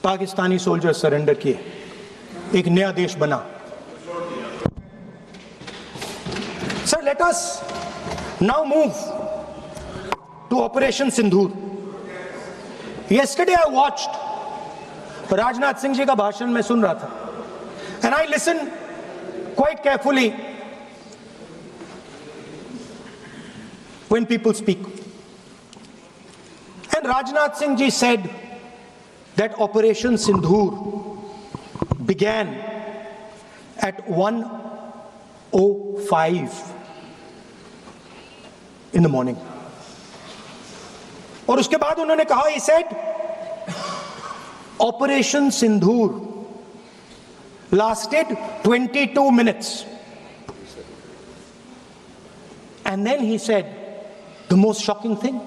Pakistani soldier surrender किए, एक नया देश बना। Sir, let us now move to operation Sindoor. Yesterday I watched Rajnath Singh ji का भाषण में सुन रहा था, and I listened quite carefully when people speak. And Rajnath Singh ji said that Operation Sindoor began at 1:05 in the morning. और उसके बाद उन्होंने कहा, he said, Operation Sindoor lasted 22 minutes. And then he said the most shocking thing.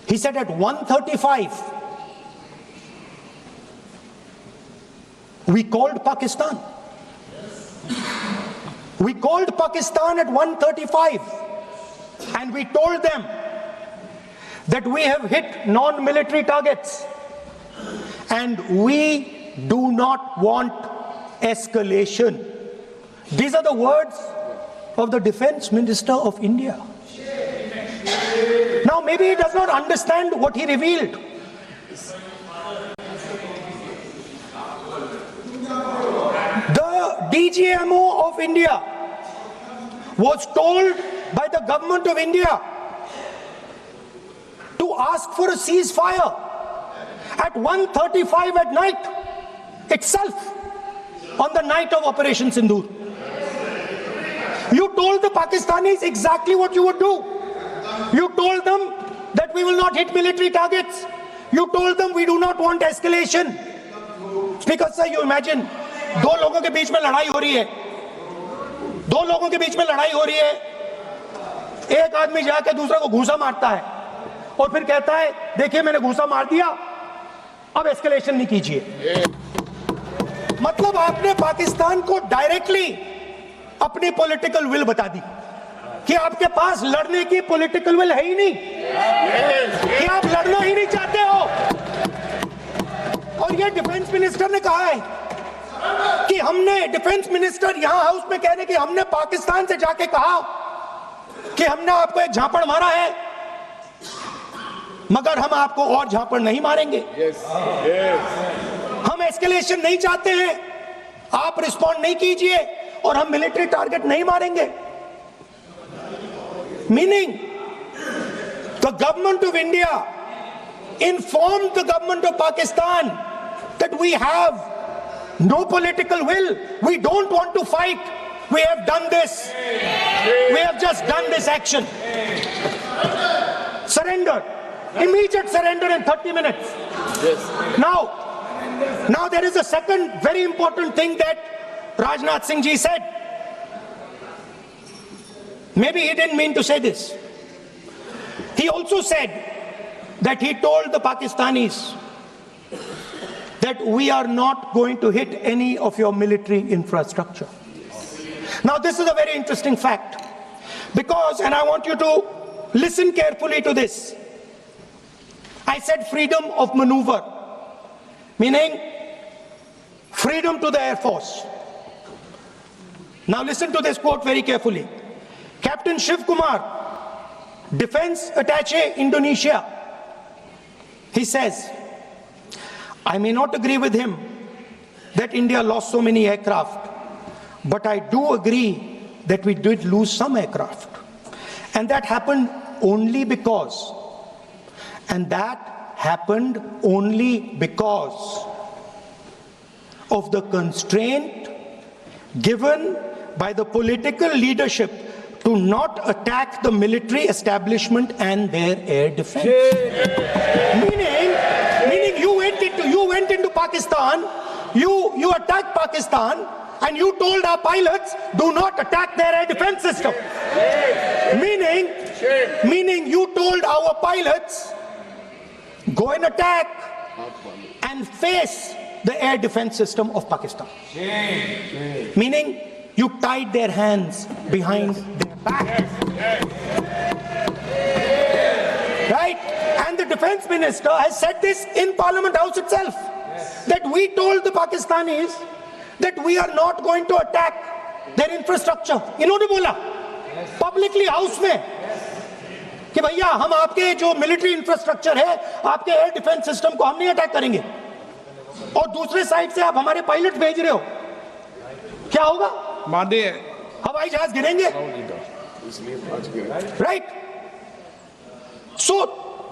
He said at 1:35 we called Pakistan. We called Pakistan at 1:35 and we told them that we have hit non-military targets and we do not want escalation. These are the words of the Defense Minister of India. Now maybe he does not understand what he revealed. The DGMO of India was told by the government of India to ask for a ceasefire at 1:35 at night itself, on the night of Operation Sindoor. You told the Pakistanis exactly what you would do. You told them that we will not hit military targets. You told them we do not want escalation. Speaker sir, you imagine, दो लोगों के बीच में लड़ाई हो रही है, दो लोगों के बीच में लड़ाई हो रही है, एक आदमी जाके दूसरे को घूसा मारता है और फिर कहता है देखिए मैंने घूसा मार दिया, अब एस्केलेशन नहीं कीजिए। मतलब आपने पाकिस्तान को डायरेक्टली अपनी पॉलिटिकल विल बता दी कि आपके पास लड़ने की पॉलिटिकल विल है ही नहीं, कि आप लड़ना ही नहीं चाहते हो। और ये डिफेंस मिनिस्टर ने कहा है कि हमने, डिफेंस मिनिस्टर यहां हाउस में कह रहे कि हमने पाकिस्तान से जाके कहा कि हमने आपको एक झापड़ मारा है मगर हम आपको और झापड़ नहीं मारेंगे। हम एस्केलेशन नहीं चाहते हैं, आप रिस्पॉन्ड नहीं कीजिए और हम मिलिट्री टारगेट नहीं मारेंगे। Meaning the government of India informed the government of Pakistan that we have no political will, we don't want to fight, we have done this, we have just done this action. Surrender, immediate surrender in 30 minutes. Now there is a second very important thing that Rajnath Singh ji said. Maybe he didn't mean to say this. He also said that he told the Pakistanis that we are not going to hit any of your military infrastructure. Now this is a very interesting fact because, and I want you to listen carefully to this, I said freedom of maneuver, meaning freedom to the Air Force. Now listen to this quote very carefully. Captain Shiv Kumar, Defense Attaché Indonesia, he says, I may not agree with him that India lost so many aircraft, but I do agree that we did lose some aircraft. And that happened only because, of the constraint given by the political leadership to not attack the military establishment and their air defense. Meaning you went into Pakistan, you attacked Pakistan, and you told our pilots, do not attack their air defense system. Meaning you told our pilots, go and attack and face the air defense system of Pakistan. Meaning you tied their hands behind their back. Right? And the defense minister has said this in Parliament House itself, that we told the Pakistanis that we are not going to attack their infrastructure. इन्होंने बोला publicly house में कि भैया हम आपके जो military infrastructure है, आपके एयर डिफेंस सिस्टम को हम नहीं अटैक करेंगे, और दूसरे साइड से आप हमारे पायलट भेज रहे हो, क्या होगा? मादे हवाई जहाज गिरेंगे, right? So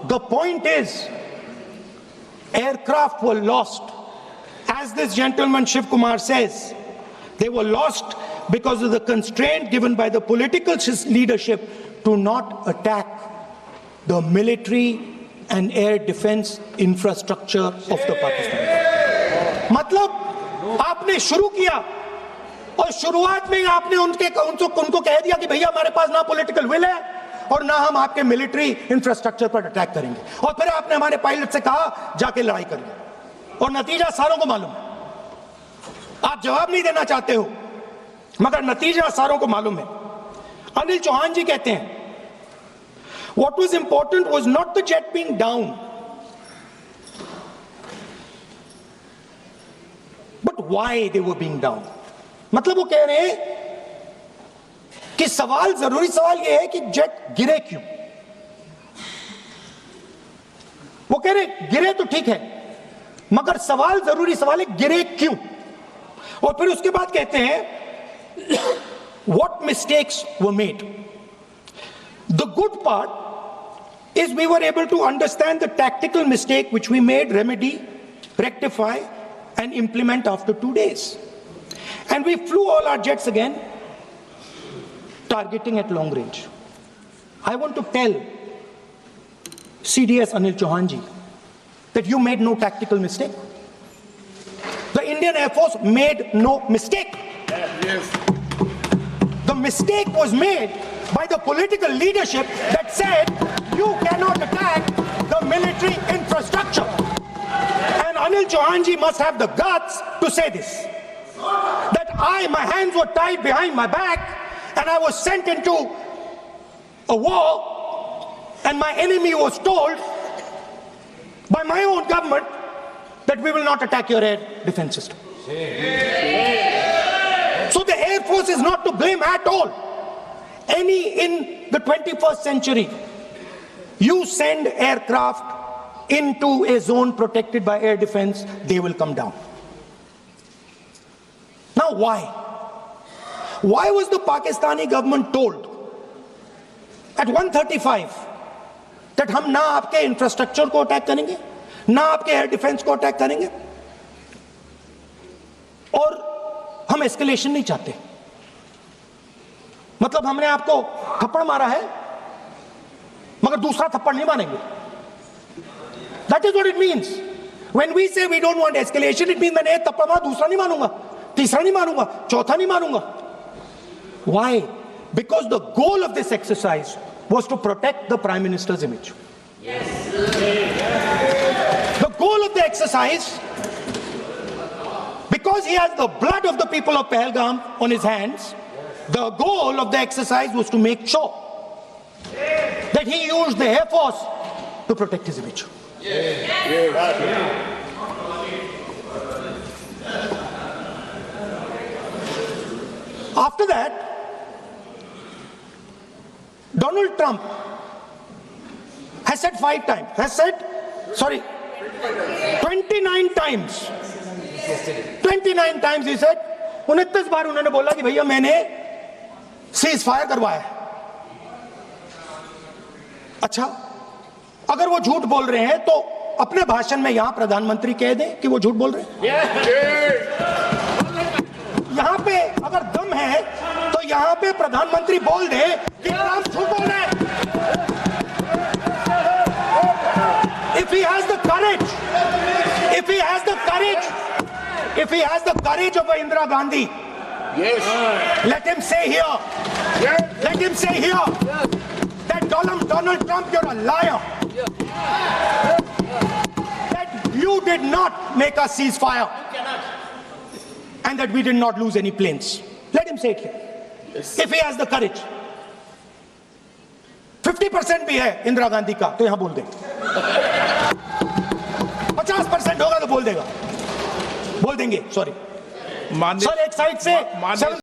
the point is, aircraft were lost. As this gentleman Shiv Kumar says, they were lost because of the constraint given by the political leadership to not attack the military and air defense infrastructure of the Pakistan. मतलब आपने शुरू किया और शुरुआत में आपने उनको कह दिया कि भैया हमारे पास ना पॉलिटिकल विल है और ना हम आपके मिलिट्री इंफ्रास्ट्रक्चर पर अटैक करेंगे, और फिर आपने हमारे पायलट से कहा जाके लड़ाई करिए, और नतीजा सारों को मालूम है। आप जवाब नहीं देना चाहते हो, मगर नतीजा सारों को मालूम है। अनिल चौहान जी कहते हैं, what was important was not the jet being down, but why they were being down. मतलब वो कह रहे हैं कि जरूरी सवाल ये है कि जेट गिरे क्यों। वो कह रहे गिरे तो ठीक है, मगर जरूरी सवाल है गिरे क्यों। और फिर उसके बाद कहते हैं what mistakes were made. The good part is we were able to understand the tactical mistake which we made, remedy, rectify and implement after 2 days. And we flew all our jets again, targeting at long range. I want to tell CDS Anil Chauhan ji that you made no tactical mistake. The Indian Air Force made no mistake. Yes. The mistake was made by the political leadership that said you cannot attack the military infrastructure. And Anil Chauhan ji must have the guts to say this, that my hands were tied behind my back and I was sent into a war, and my enemy was told by my own government that we will not attack your air defense system. So the Air Force is not to blame at all. In the 21st century, you send aircraft into a zone protected by air defense, they will come down. Now why? Why was the Pakistani government told at 1:35 that हम ना आपके infrastructure को attack करेंगे, ना आपके air defence को attack करेंगे, और हम एस्केलेशन नहीं चाहते? मतलब हमने आपको थप्पड़ मारा है मगर दूसरा थप्पड़ नहीं मारेंगे. That is what it means. When we say we don't want escalation, it means मैंने एक थप्पड़ मारा, दूसरा नहीं मारूंगा, तीसरा नहीं मारूंगा, चौथा नहीं मारूंगा. Why? Because the goal of this exercise was to protect the Prime Minister's image. Yes. The goal of the exercise, because he has the blood of the people of Pahalgam on his hands, the goal of the exercise was to make sure that he used the Air Force to protect his image. Yes. Yes. After that, Donald Trump has said 29 times. 29 times he said, 29 बार उन्होंने बोला कि भैया मैंने cease fire करवाया. अच्छा, अगर वो झूठ बोल रहे हैं तो अपने भाषण में यहां प्रधानमंत्री कह दें कि वो झूठ बोल रहे हैं. यहां पे अगर दम है तो यहां पे प्रधानमंत्री बोल दे कि ट्रंप झूठ बोल रहे हैं. If he has the courage, if he has the courage of Indira Gandhi, yes, let him say here, yes, let him say here, yes, that Donald Trump, you're a liar, yes, that you did not make us cease fire, and that we did not lose any planes. Let him say it here. Yes. If he has the courage. 50% भी है इंदिरा गांधी का तो यहां बोल दे. बोल देगा, बोल देंगे, सॉरी माननीय सर, एक साइड से माननीय